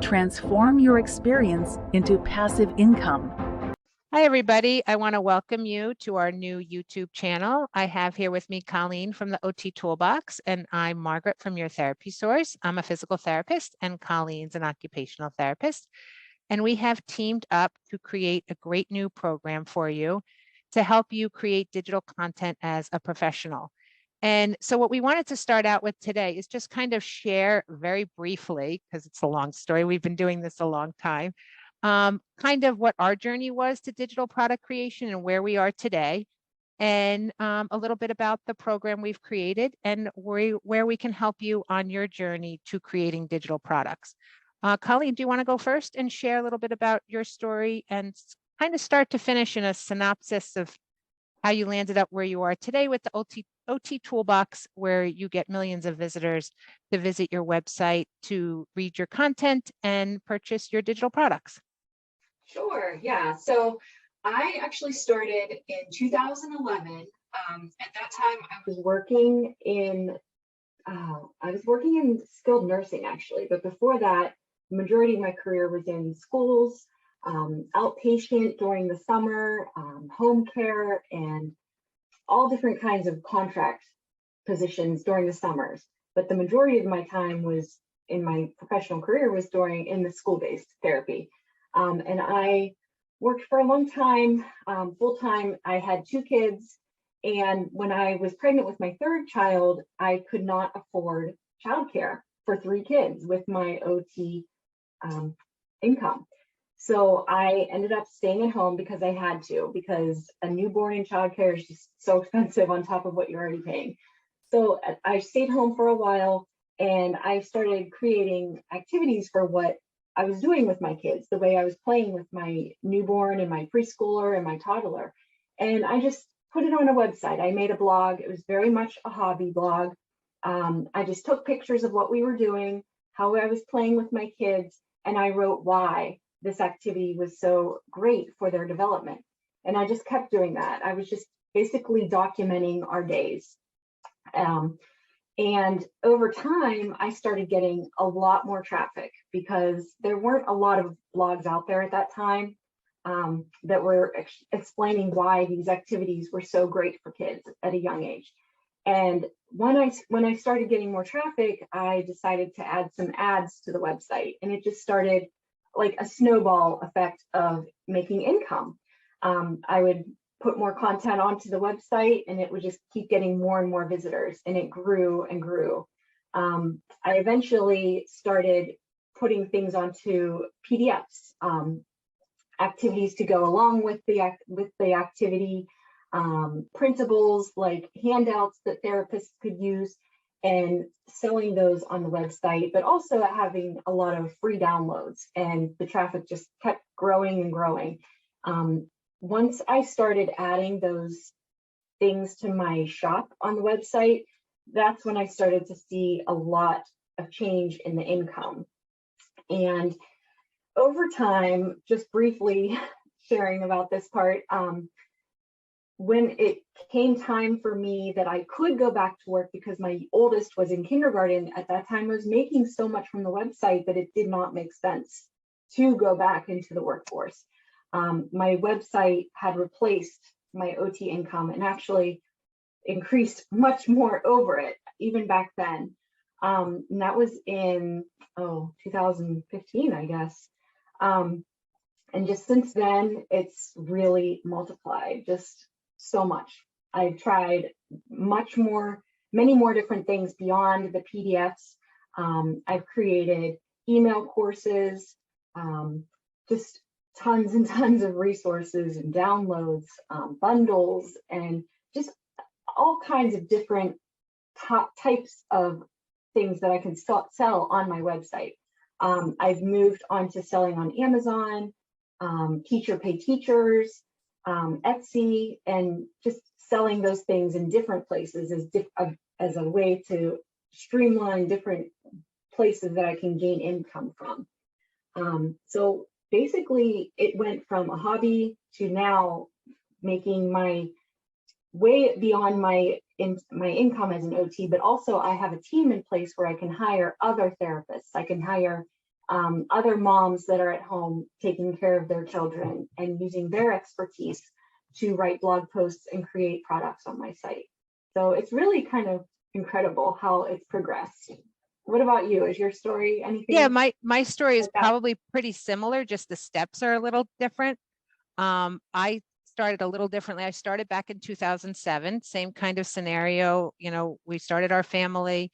Transform your experience into passive income. Hi, everybody. I want to welcome you to our new YouTube channel. I have here with me Colleen from the OT Toolbox, and I'm Margaret from Your Therapy Source. I'm a physical therapist, and Colleen's an occupational therapist. And we have teamed up to create a great new program for you to help you create digital content as a professional. And so what we wanted to start out with today is just kind of share very briefly, because it's a long story. We've been doing this a long time. Kind of what our journey was to digital product creation and where we are today, and a little bit about the program we've created and where we can help you on your journey to creating digital products. Colleen, do you want to go first and share a little bit about your story and kind of start to finish in a synopsis of how you landed up where you are today with the OT Toolbox, where you get millions of visitors to visit your website to read your content and purchase your digital products? Sure, yeah. So I actually started in 2011. At that time, I was working in skilled nursing actually, but before that, the majority of my career was in schools, outpatient during the summer, home care, and all different kinds of contract positions during the summers. But the majority of my time was in my professional career was in the school-based therapy. And I worked for a long time, full-time. I had 2 kids. And when I was pregnant with my 3rd child, I could not afford childcare for 3 kids with my OT income. So I ended up staying at home because I had to, because a newborn in childcare is just so expensive on top of what you're already paying. So I stayed home for a while, and I started creating activities for what I was doing with my kids, the way I was playing with my newborn and my preschooler and my toddler. And I just put it on a website. I made a blog. It was very much a hobby blog. I just took pictures of what we were doing, how I was playing with my kids, and I wrote why this activity was so great for their development. And I just kept doing that. I was just basically documenting our days. And over time, I started getting a lot more traffic because there weren't a lot of blogs out there at that time that were explaining why these activities were so great for kids at a young age. And when I started getting more traffic, I decided to add some ads to the website, and it just started like a snowball effect of making income. I would put more content onto the website, and it would just keep getting more and more visitors, and it grew and grew. I eventually started putting things onto PDFs, activities to go along with the activity, printables like handouts that therapists could use, and selling those on the website, but also having a lot of free downloads, and the traffic just kept growing and growing. Once I started adding those things to my shop on the website, that's when I started to see a lot of change in the income. And over time, just briefly sharing about this part, when it came time for me that I could go back to work, because my oldest was in kindergarten at that time, I was making so much from the website that it did not make sense to go back into the workforce. My website had replaced my OT income and actually increased much more over it, even back then. And that was in 2015, I guess. And just since then, it's really multiplied just so much. I've tried many more different things beyond the PDFs. I've created email courses, just tons and tons of resources and downloads, bundles, and just all kinds of different types of things that I can sell on my website. I've moved on to selling on Amazon, Teacher Pay Teachers, Etsy, and just selling those things in different places as a way to streamline different places that I can gain income from. So basically, it went from a hobby to now making my way beyond my income as an OT, but also I have a team in place where I can hire other therapists. I can hire other moms that are at home taking care of their children and using their expertise to write blog posts and create products on my site. So it's really kind of incredible how it's progressed. What about you? Is your story anything? Yeah, my story is like that? probably pretty similar, just the steps are a little different. I started a little differently. I started back in 2007, same kind of scenario. You know, we started our family.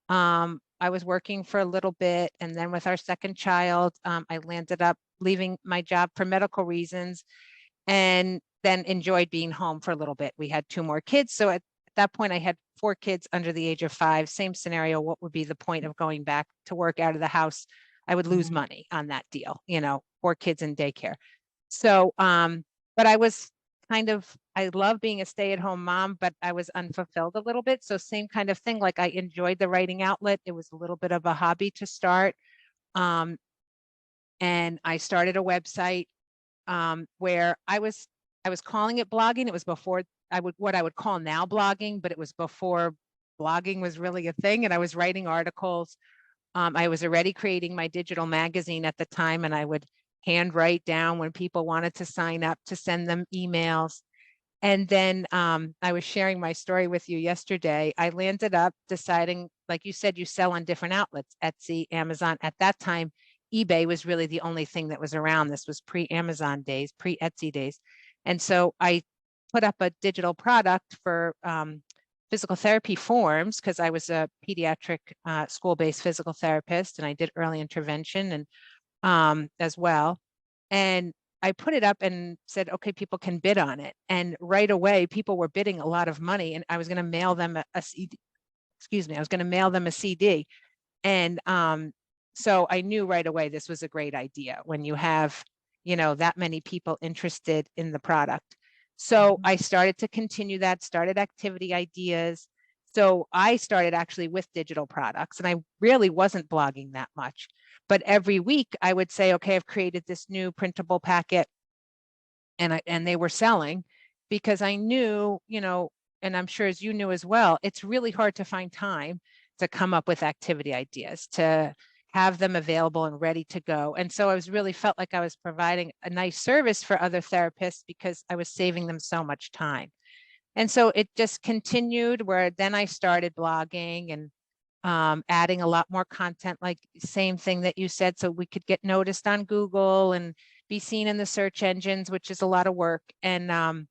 I was working for a little bit, and then with our second child, I landed up leaving my job for medical reasons, and then enjoyed being home for a little bit. We had 2 more kids. So at that point, I had 4 kids under the age of 5. Same scenario. What would be the point of going back to work out of the house? I would lose money on that deal, you know, 4 kids in daycare. So, but I was I love being a stay-at-home mom, but I was unfulfilled a little bit. So same kind of thing, like I enjoyed the writing outlet. It was a little bit of a hobby to start. And I started a website where I was calling it blogging. It was before what I would call now blogging, but it was before blogging was really a thing. And I was writing articles. I was already creating my digital magazine at the time, and I would handwrite down when people wanted to sign up to send them emails. And then I was sharing my story with you yesterday. I landed up deciding, like you said, you sell on different outlets, Etsy, Amazon. At that time, eBay was really the only thing that was around. This was pre-Amazon days, pre-Etsy days. And so I put up a digital product for physical therapy forms, because I was a pediatric school-based physical therapist, and I did early intervention and as well. And I put it up and said, okay, people can bid on it. And right away, people were bidding a lot of money, and I was going to mail them a CD. Excuse me, I was going to mail them a CD. And so I knew right away this was a great idea when you have, you know, that many people interested in the product. So I started to continue that, started activity ideas. So I started actually with digital products, and I really wasn't blogging that much. But every week I would say, okay, I've created this new printable packet, and they were selling, because I knew, you know, and I'm sure as you knew as well, it's really hard to find time to come up with activity ideas, to have them available and ready to go. And so I was really felt like I was providing a nice service for other therapists because I was saving them so much time. And so it just continued, where then I started blogging and adding a lot more content, like same thing that you said, so we could get noticed on Google and be seen in the search engines, which is a lot of work. And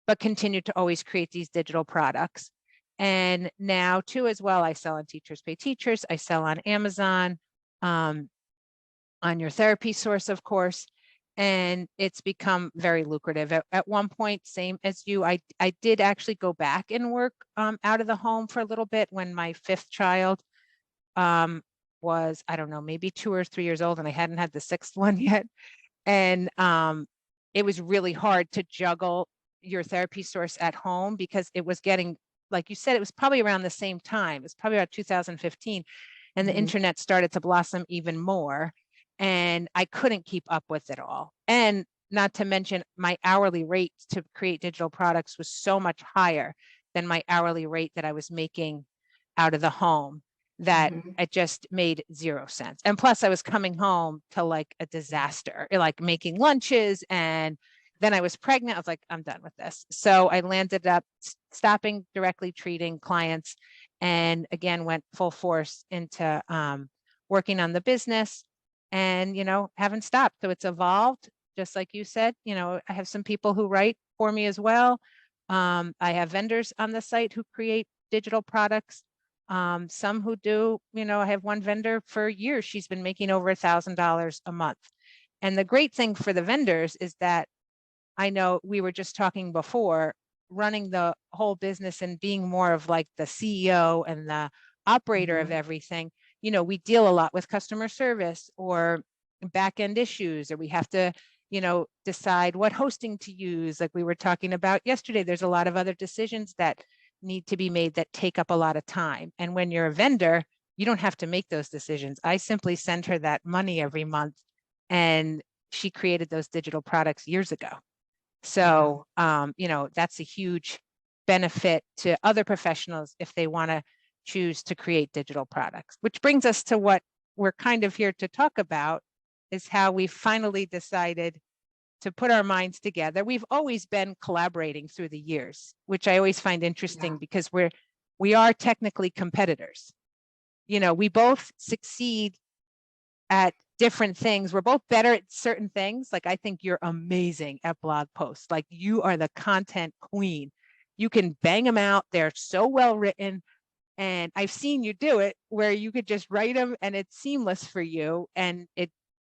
but continue to always create these digital products. And now too, as well, I sell on Teachers Pay Teachers. I sell on Amazon, on your therapy source, of course. And it's become very lucrative. At one point, same as you, I did actually go back and work out of the home for a little bit when my 5th child was, I don't know, maybe 2 or 3 years old, and I hadn't had the 6th one yet. And it was really hard to juggle your therapy source at home, because it was getting, like you said, it was probably around the same time. It's probably about 2015, and the internet started to blossom even more. And I couldn't keep up with it all. And not to mention, my hourly rate to create digital products was so much higher than my hourly rate that I was making out of the home, that it just made 0 sense. And plus I was coming home to like a disaster, like making lunches, and then I was pregnant. I was like, I'm done with this. So I landed up stopping directly treating clients, and again, went full force into working on the business, and, you know, haven't stopped. So it's evolved, just like you said. You know, I have some people who write for me as well. I have vendors on the site who create digital products. Some who do, you know, I have one vendor for years. She's been making over $1,000 a month. And the great thing for the vendors is that, I know we were just talking before, running the whole business and being more of like the CEO and the operator of everything. You know, we deal a lot with customer service or back end issues, or we have to, you know, decide what hosting to use. Like we were talking about yesterday, there's a lot of other decisions that need to be made that take up a lot of time. And when you're a vendor, you don't have to make those decisions. I simply send her that money every month, and she created those digital products years ago. So, you know, that's a huge benefit to other professionals if they want to choose to create digital products, which brings us to what we're kind of here to talk about is how we finally decided to put our minds together. We've always been collaborating through the years, which I always find interesting because we are technically competitors. You know, we both succeed at different things. We're both better at certain things. Like, I think you're amazing at blog posts. Like, you are the content queen. You can bang them out. They're so well written. And I've seen you do it where you could just write them and it's seamless for you. And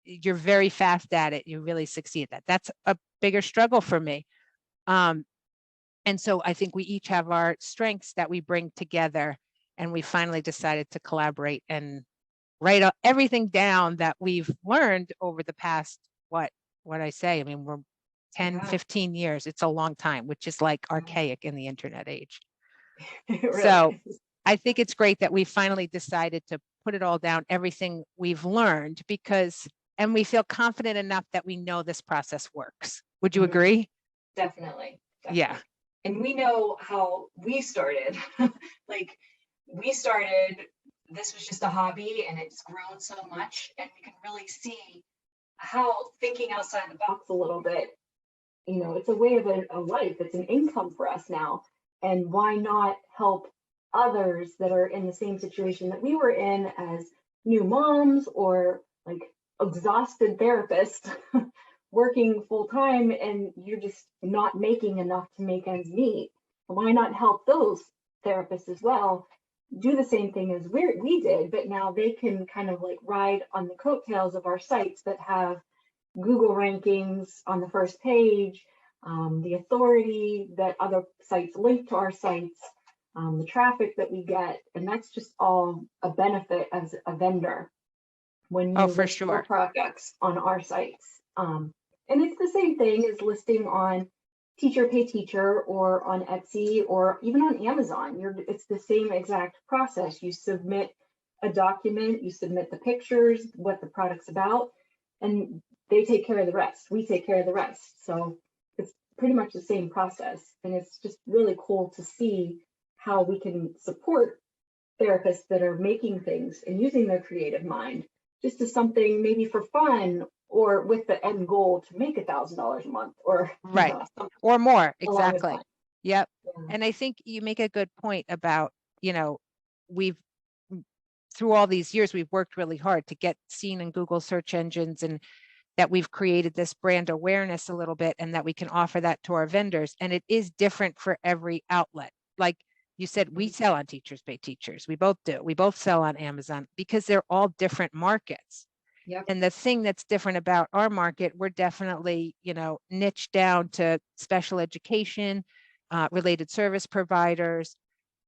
you're very fast at it. You really succeed at that. That's a bigger struggle for me. And so I think we each have our strengths that we bring together, and we finally decided to collaborate and write everything down that we've learned over the past, what I say, I mean, we're 10, 15 years. It's a long time, which is like archaic in the internet age. Really So is. I think it's great that we finally decided to put it all down, everything we've learned, and we feel confident enough that we know this process works. Would you agree? Definitely. Yeah. And we know how we started. Like, we started, this was just a hobby and it's grown so much, and we can really see how thinking outside the box a little bit, you know, it's a way of a life. It's an income for us now. And why not help others that are in the same situation that we were in as new moms or like exhausted therapists working full time, and you're just not making enough to make ends meet. Why not help those therapists as well do the same thing as we did, but now they can kind of like ride on the coattails of our sites that have Google rankings on the first page, the authority that other sites link to our sites, the traffic that we get, and that's just all a benefit as a vendor when you for list sure. your products on our sites. And it's the same thing as listing on Teacher Pay Teacher or on Etsy or even on Amazon. It's the same exact process. You submit a document, you submit the pictures, what the product's about, and they take care of the rest. We take care of the rest. So it's pretty much the same process. And it's just really cool to see how we can support therapists that are making things and using their creative mind just as something maybe for fun, or with the end goal to make $1,000 a month, or right, or more. Exactly. Yep. Yeah. And I think you make a good point about, you know, through all these years, we've worked really hard to get seen in Google search engines, and that we've created this brand awareness a little bit, and that we can offer that to our vendors. And it is different for every outlet. Like you said, we sell on Teachers Pay Teachers. We both do. We both sell on Amazon because they're all different markets. Yep. And the thing that's different about our market, we're definitely, you know, niched down to special education, related service providers,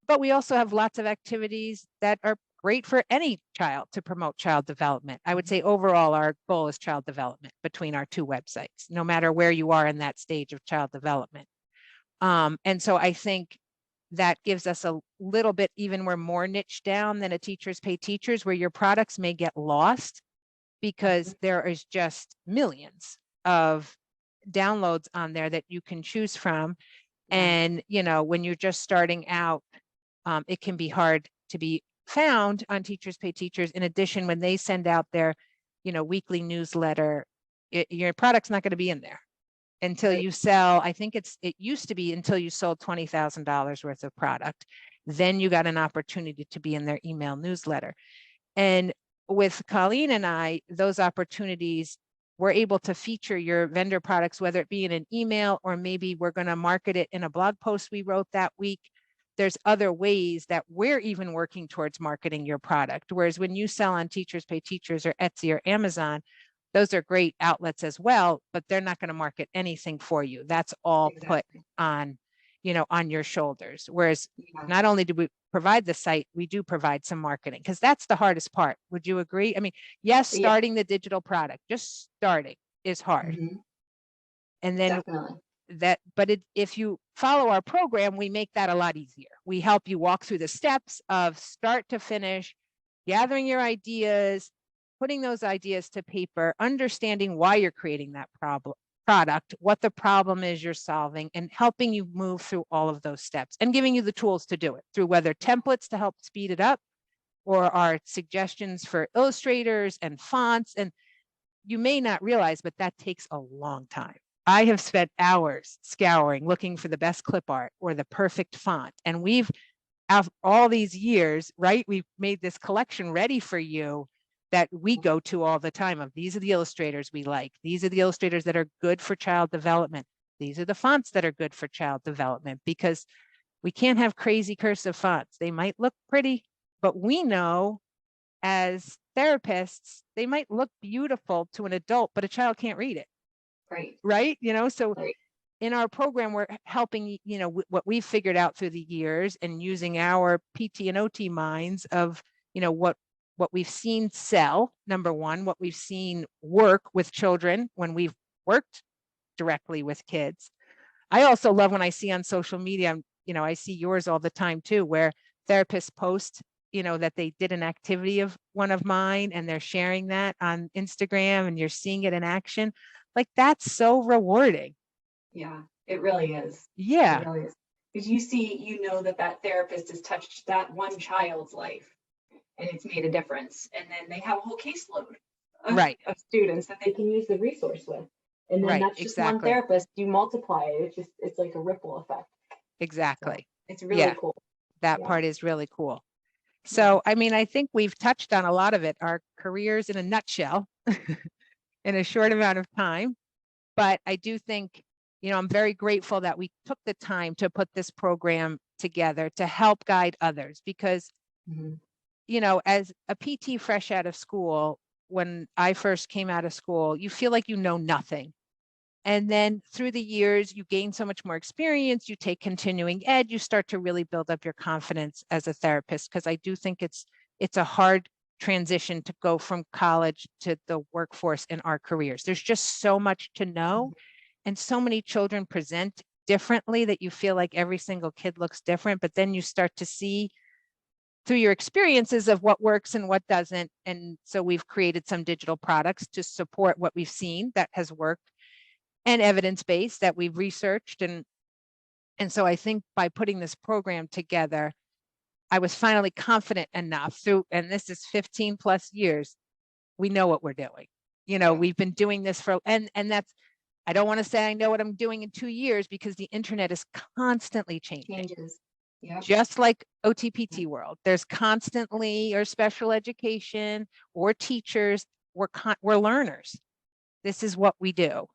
but we also have lots of activities that are great for any child to promote child development. I would say overall, our goal is child development between our two websites, no matter where you are in that stage of child development. And so I think that gives us a little bit, even we're more niched down than a Teachers Pay Teachers, where your products may get lost because there is just millions of downloads on there that you can choose from. And, you know, when you're just starting out, it can be hard to be found on Teachers Pay Teachers. In addition, when they send out their, you know, weekly newsletter, your product's not going to be in there until you sell. I think it used to be until you sold $20,000 worth of product. Then you got an opportunity to be in their email newsletter. And with Colleen and I, those opportunities, we're able to feature your vendor products, whether it be in an email or maybe we're going to market it in a blog post we wrote that week. There's other ways that we're even working towards marketing your product. Whereas when you sell on Teachers Pay Teachers or Etsy or Amazon, those are great outlets as well, but they're not going to market anything for you. That's all put on, you know, on your shoulders. Whereas not only do we provide the site, we do provide some marketing, because that's the hardest part. Would you agree? I mean, yes, starting the digital product, just starting is hard. And then if you follow our program, we make that a lot easier. We help you walk through the steps of start to finish, gathering your ideas, putting those ideas to paper, understanding why you're creating that product, what the problem is you're solving, and helping you move through all of those steps and giving you the tools to do it through whether templates to help speed it up, or our suggestions for illustrators and fonts. And you may not realize, but that takes a long time. I have spent hours scouring, looking for the best clip art or the perfect font. And we've, all these years, right, we've made this collection ready for you that we go to all the time of these are the illustrators we like. These are the illustrators that are good for child development. These are the fonts that are good for child development, because we can't have crazy cursive fonts. They might look pretty, but we know as therapists, they might look beautiful to an adult, but a child can't read it. Right. Right. You know, so Right. in our program, we're helping, you know, what we've figured out through the years and using our PT and OT minds of, you know, what we've seen sell, number one, what we've seen work with children when we've worked directly with kids. I also love when I see on social media, you know, I see yours all the time too, where therapists post, you know, that they did an activity of one of mine and they're sharing that on Instagram and you're seeing it in action. Like, that's so rewarding. Yeah, it really is. Yeah. It really is. Because you see, you know that therapist has touched that one child's life and it's made a difference. And then they have a whole caseload of students that they can use the resource with. And then that's just one therapist. You multiply it. It's like a ripple effect. Exactly. So it's really cool. That part is really cool. So, I mean, I think we've touched on a lot of it, our careers in a nutshell in a short amount of time. But I do think, you know, I'm very grateful that we took the time to put this program together to help guide others, because, you know, as a PT fresh out of school, when I first came out of school, you feel like you know nothing. And then through the years, you gain so much more experience, you take continuing ed, you start to really build up your confidence as a therapist, because I do think it's a hard transition to go from college to the workforce in our careers. There's just so much to know, and so many children present differently that you feel like every single kid looks different, but then you start to see through your experiences of what works and what doesn't. And so we've created some digital products to support what we've seen that has worked, and evidence-based that we've researched. And so I think by putting this program together, I was finally confident enough through, and this is 15 plus years, we know what we're doing. You know, we've been doing this for, and that's, I don't want to say I know what I'm doing in 2 years, because the internet is constantly changing. Just like OTPT world, there's constantly, or special education or teachers, we're learners. This is what we do.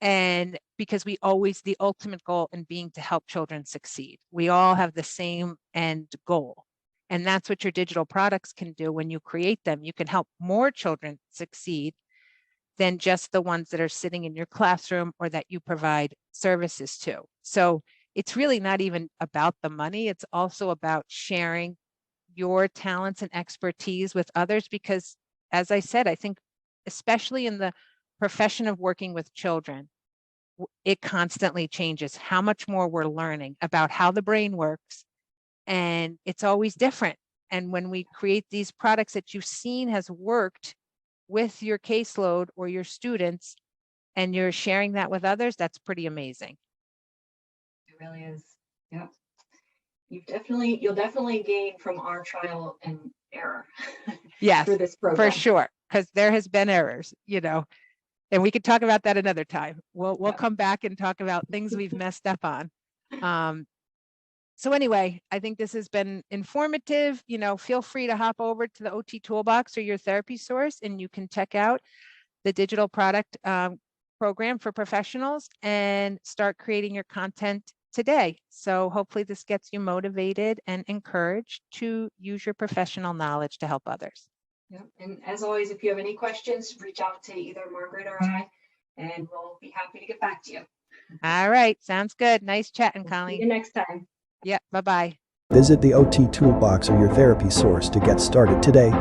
And because we always, the ultimate goal in being to help children succeed. We all have the same end goal. And that's what your digital products can do when you create them. You can help more children succeed than just the ones that are sitting in your classroom or that you provide services to. So it's really not even about the money. It's also about sharing your talents and expertise with others, because as I said, I think especially in the profession of working with children, it constantly changes how much more we're learning about how the brain works, and it's always different. And when we create these products that you've seen has worked with your caseload or your students, and you're sharing that with others, that's pretty amazing. It really is. Yeah. You'll definitely gain from our trial and error. Yes, for this program. For sure, because there has been errors, you know, and we could talk about that another time. We'll come back and talk about things we've messed up on. So anyway, I think this has been informative. You know, feel free to hop over to the OT Toolbox or your therapy source, and you can check out the digital product program for professionals and start creating your content today. So hopefully this gets you motivated and encouraged to use your professional knowledge to help others. Yeah. And as always, if you have any questions, reach out to either Margaret or I, and we'll be happy to get back to you. All right. Sounds good. Nice chatting, Colleen. See you next time. Yeah. Bye-bye. Visit the OT Toolbox or your therapy source to get started today.